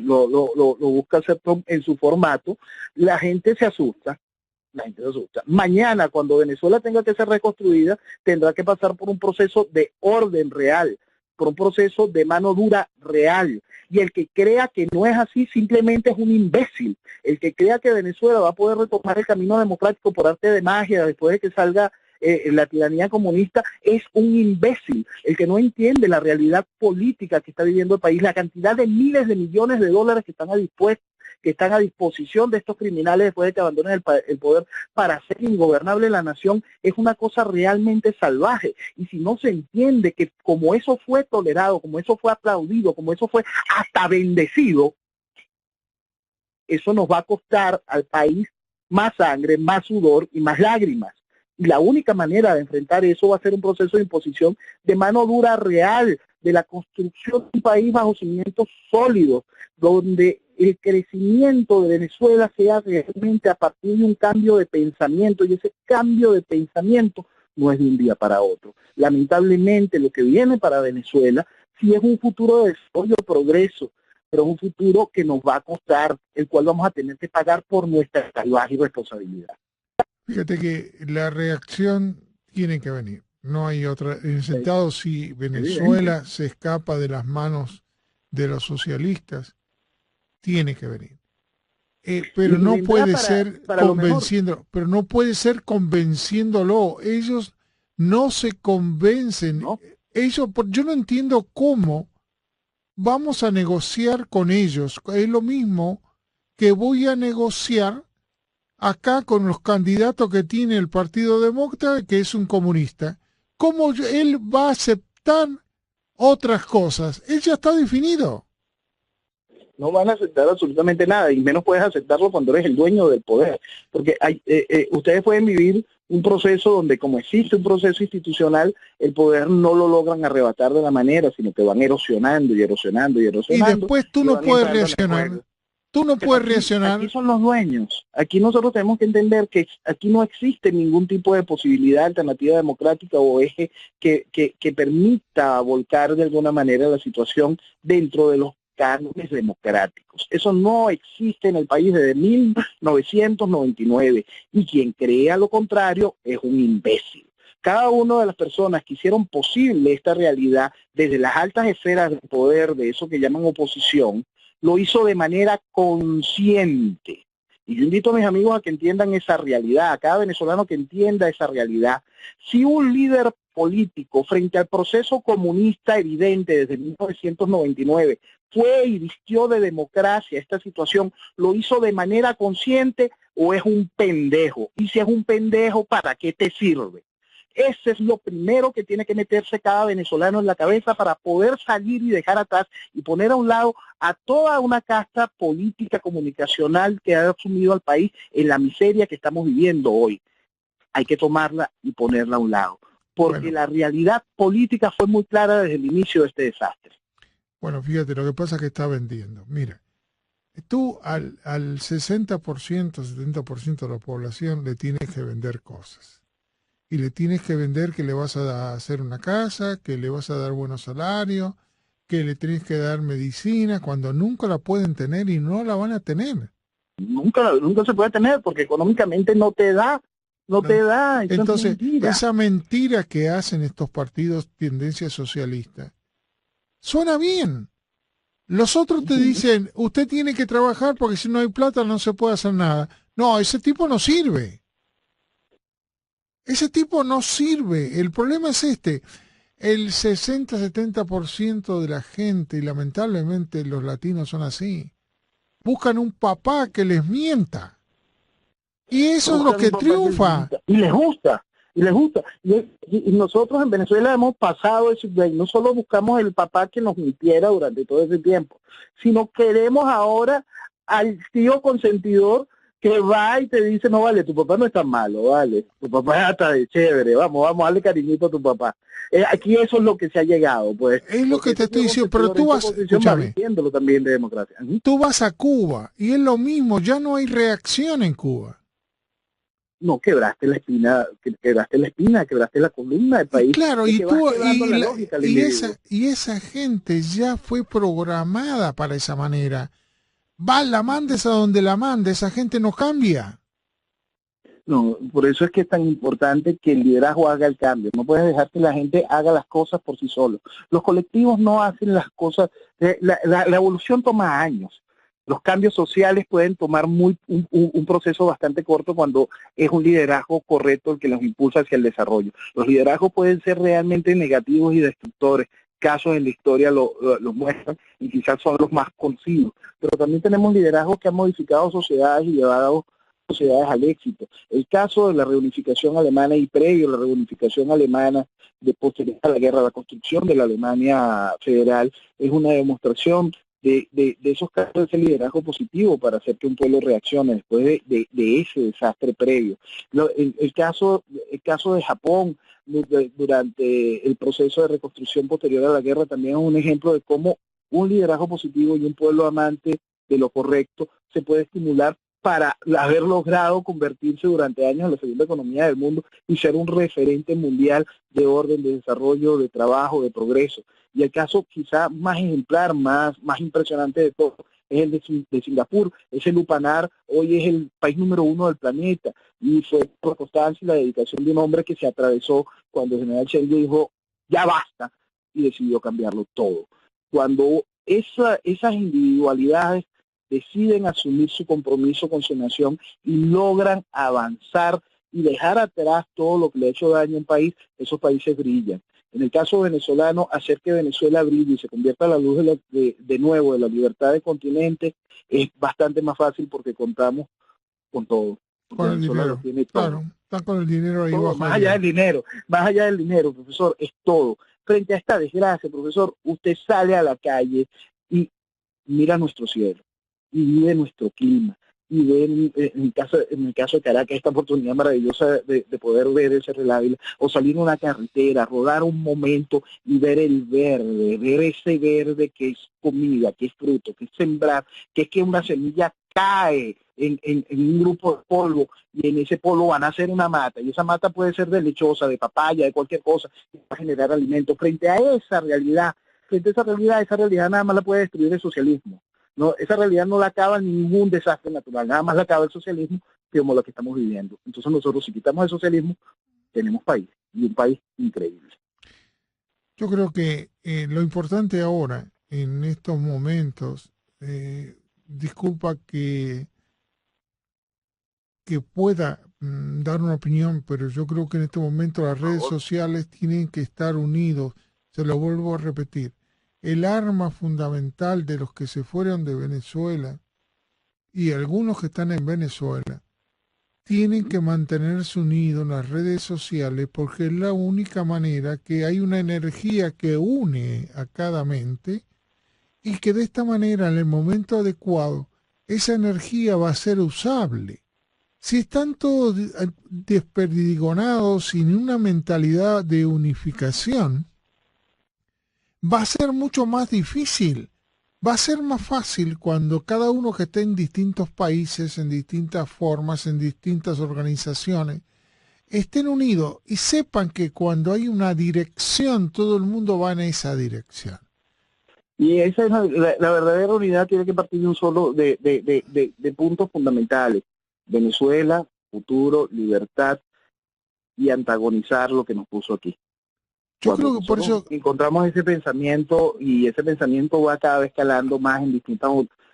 Speaker 2: lo busca hacer Trump en su formato, la gente se asusta. La gente se asusta. Mañana, cuando Venezuela tenga que ser reconstruida, tendrá que pasar por un proceso de orden real, por un proceso de mano dura real. Y el que crea que no es así simplemente es un imbécil. El que crea que Venezuela va a poder retomar el camino democrático por arte de magia después de que salga la tiranía comunista es un imbécil. El que no entiende la realidad política que está viviendo el país, la cantidad de miles de millones de dólares que están a disposición de estos criminales después de que abandonen el poder para hacer ingobernable la nación, es una cosa realmente salvaje. Y si no se entiende que como eso fue tolerado, como eso fue aplaudido, como eso fue hasta bendecido, eso nos va a costar al país más sangre, más sudor y más lágrimas. Y la única manera de enfrentar eso va a ser un proceso de imposición de mano dura real, de la construcción de un país bajo cimientos sólidos, donde el crecimiento de Venezuela sea realmente a partir de un cambio de pensamiento, y ese cambio de pensamiento no es de un día para otro. Lamentablemente lo que viene para Venezuela sí es un futuro de desarrollo, progreso, pero es un futuro que nos va a costar, el cual vamos a tener que pagar por nuestra salvaje irresponsabilidad.
Speaker 1: fíjate que la reacción tiene que venir. No hay otra. En el sentido, si
Speaker 2: Evidente.
Speaker 1: Venezuela se escapa de las manos de los socialistas, tiene que venir. Pero
Speaker 2: Y
Speaker 1: no
Speaker 2: vendrá
Speaker 1: puede ser
Speaker 2: para lo mejor.
Speaker 1: pero no puede ser convenciéndolo. Ellos no se convencen.
Speaker 2: ¿No?
Speaker 1: Yo no entiendo cómo vamos a negociar con ellos. Es lo mismo que voy a negociar acá con los candidatos que tiene el Partido Demócrata, que es un comunista. ¿Cómo él va a aceptar otras cosas? Él ya está definido.
Speaker 2: No van a aceptar absolutamente nada, y menos puedes aceptarlo cuando eres el dueño del poder, porque ustedes pueden vivir un proceso donde, como existe un proceso institucional, el poder no lo logran arrebatar de la manera, sino que van erosionando y erosionando y
Speaker 1: Y
Speaker 2: erosionando,
Speaker 1: después tú
Speaker 2: y
Speaker 1: no
Speaker 2: van
Speaker 1: puedes
Speaker 2: entrando en el
Speaker 1: reaccionar.
Speaker 2: juego.
Speaker 1: Tú no
Speaker 2: Pero
Speaker 1: puedes
Speaker 2: aquí
Speaker 1: reaccionar.
Speaker 2: son los dueños. Aquí nosotros tenemos que entender que aquí no existe ningún tipo de posibilidad alternativa democrática o eje que permita volcar de alguna manera la situación dentro de los cánones democráticos. Eso no existe en el país desde 1999, y quien crea lo contrario es un imbécil. Cada una de las personas que hicieron posible esta realidad desde las altas esferas del poder, de eso que llaman oposición, lo hizo de manera consciente. Y yo invito a mis amigos a que entiendan esa realidad, a cada venezolano que entienda esa realidad. Si un líder político frente al proceso comunista evidente desde 1999 fue y vistió de democracia esta situación, lo hizo de manera consciente o es un pendejo? Y si es un pendejo, ¿para qué te sirve? Ese es lo primero que tiene que meterse cada venezolano en la cabeza para poder salir y dejar atrás y poner a un lado a toda una casta política comunicacional que ha asumido al país en la miseria que estamos viviendo hoy. Hay que tomarla y ponerla a un lado, porque la realidad política fue muy clara desde el inicio de este desastre.
Speaker 1: Bueno, fíjate, lo que pasa es que está vendiendo. Mira, tú al 60%, 70% de la población le tienes que vender cosas. Y le tienes que vender que le vas a hacer una casa, que le vas a dar buenos salarios, que le tienes que dar medicina, cuando nunca la pueden tener y no la van a tener.
Speaker 2: Nunca se puede tener porque económicamente no te da. No te da.
Speaker 1: Entonces,
Speaker 2: es mentira.
Speaker 1: Esa mentira que hacen estos partidos tendencia socialista, suena bien. Los otros te dicen, usted tiene que trabajar porque si no hay plata no se puede hacer nada. No, ese tipo no sirve. Ese tipo no sirve. El problema es este. El 60-70% de la gente, y lamentablemente los latinos son así, buscan un papá que les mienta. Y eso es lo que triunfa.
Speaker 2: Y les gusta. Y nosotros en Venezuela hemos pasado eso, no solo buscamos el papá que nos mintiera durante todo ese tiempo, sino queremos ahora al tío consentidor que va y te dice, no vale, tu papá no es tan malo, vale, tu papá es hasta de chévere, vamos a darle cariñito a tu papá. Aquí eso es lo que se ha llegado, pues.
Speaker 1: Es lo que te estoy diciendo, pero tú vas, escúchame,
Speaker 2: también de democracia.
Speaker 1: Tú vas a Cuba y es lo mismo, ya no hay reacción en Cuba.
Speaker 2: No, quebraste la columna del país.
Speaker 1: Claro, y esa gente ya fue programada para esa manera. La mandes a donde la mandes, esa gente no cambia.
Speaker 2: No, por eso es que es tan importante que el liderazgo haga el cambio. No puedes dejar que la gente haga las cosas por sí solo. Los colectivos no hacen las cosas. La evolución toma años. Los cambios sociales pueden tomar un proceso bastante corto cuando es un liderazgo correcto el que los impulsa hacia el desarrollo. Los liderazgos pueden ser realmente negativos y destructores. Casos en la historia lo muestran y quizás son los más conocidos. Pero también tenemos liderazgos que han modificado sociedades y llevado sociedades al éxito. El caso de la reunificación alemana y previo a la reunificación alemana de posterior a la guerra, la construcción de la Alemania federal es una demostración de esos casos de ese liderazgo positivo para hacer que un pueblo reaccione después de ese desastre previo. El caso de Japón durante el proceso de reconstrucción posterior a la guerra también es un ejemplo de cómo un liderazgo positivo y un pueblo amante de lo correcto se puede estimular para haber logrado convertirse durante años en la segunda economía del mundo y ser un referente mundial de orden, de desarrollo, de trabajo, de progreso. Y el caso quizá más ejemplar, más impresionante de todo, es el de Singapur. Ese lupanar hoy es el país número 1 del planeta y fue por la constancia y la dedicación de un hombre que se atravesó cuando el general Chen dijo, ya basta, y decidió cambiarlo todo. Cuando esas individualidades deciden asumir su compromiso con su nación y logran avanzar y dejar atrás todo lo que le ha hecho daño a un país, esos países brillan. En el caso venezolano, hacer que Venezuela brille y se convierta a la luz de nuevo de la libertad del continente es bastante más fácil porque contamos con todo.
Speaker 1: Con el dinero, claro, está con el dinero ahí
Speaker 2: todo,
Speaker 1: bajo.
Speaker 2: Más allá del dinero, profesor, es todo. Frente a esta desgracia, profesor, usted sale a la calle y mira nuestro cielo y vive nuestro clima y ve en el caso de Caracas esta oportunidad maravillosa de poder ver ese Ávila o salir a una carretera, rodar un momento y ver el verde, ver ese verde que es comida, que es fruto, que es sembrar, que es que una semilla cae en un grupo de polvo y en ese polvo van a hacer una mata y esa mata puede ser de lechosa, de papaya, de cualquier cosa que va a generar alimento. Frente a esa realidad esa realidad nada más la puede destruir el socialismo. No, esa realidad no la acaba ningún desastre natural, nada más la acaba el socialismo, como lo que estamos viviendo. Entonces nosotros, si quitamos el socialismo, tenemos país, y un país increíble.
Speaker 1: Yo creo que lo importante ahora, en estos momentos, disculpa que dar una opinión, pero yo creo que en este momento las redes sociales tienen que estar unidos. Se lo vuelvo a repetir. El arma fundamental de los que se fueron de Venezuela y algunos que están en Venezuela tienen que mantenerse unidos en las redes sociales porque es la única manera que hay una energía que une a cada mente y que de esta manera en el momento adecuado esa energía va a ser usable. Si están todos desperdigonados sin una mentalidad de unificación, va a ser mucho más difícil. Va a ser más fácil cuando cada uno que esté en distintos países, en distintas formas, en distintas organizaciones, estén unidos y sepan que cuando hay una dirección, todo el mundo va en esa dirección.
Speaker 2: Y esa es la verdadera unidad, tiene que partir de un solo, de puntos fundamentales. Venezuela, futuro, libertad y antagonizar lo que nos puso aquí.
Speaker 1: Yo
Speaker 2: Cuando
Speaker 1: creo que por eso
Speaker 2: encontramos ese pensamiento y ese pensamiento va cada vez escalando más en distintas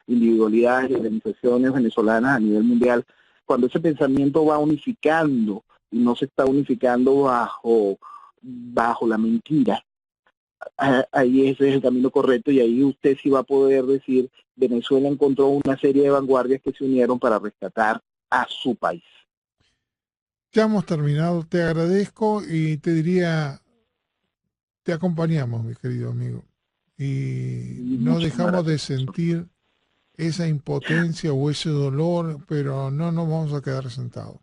Speaker 2: individualidades y organizaciones venezolanas a nivel mundial, cuando ese pensamiento va unificando y no se está unificando bajo la mentira, ahí ese es el camino correcto y ahí usted sí va a poder decir, Venezuela encontró una serie de vanguardias que se unieron para rescatar a su país.
Speaker 1: ya hemos terminado, te agradezco y te diría, te acompañamos, mi querido amigo, y no dejamos de sentir esa impotencia o ese dolor, pero no nos vamos a quedar sentados.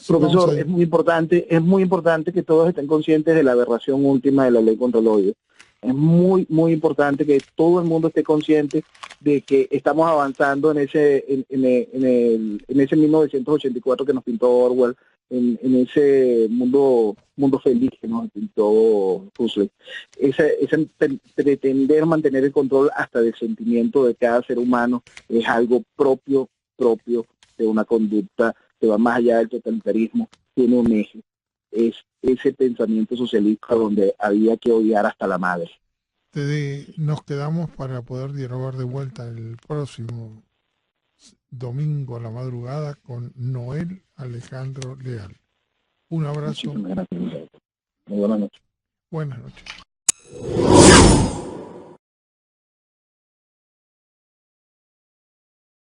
Speaker 2: Profesor, es muy importante que todos estén conscientes de la aberración última de la ley contra el odio. Es muy, muy importante que todo el mundo esté consciente de que estamos avanzando en ese 1984 que nos pintó Orwell, en ese mundo feliz que nos pintó Huxley. Ese pretender mantener el control hasta del sentimiento de cada ser humano es algo propio de una conducta que va más allá del totalitarismo, tiene un eje, es ese pensamiento socialista donde había que odiar hasta la madre.
Speaker 1: Nos quedamos para poder dialogar de vuelta el próximo domingo a la madrugada con Noel Alejandro Leal. Un abrazo.
Speaker 2: Muchísimas gracias. Muy buenas noches.
Speaker 1: Buenas noches.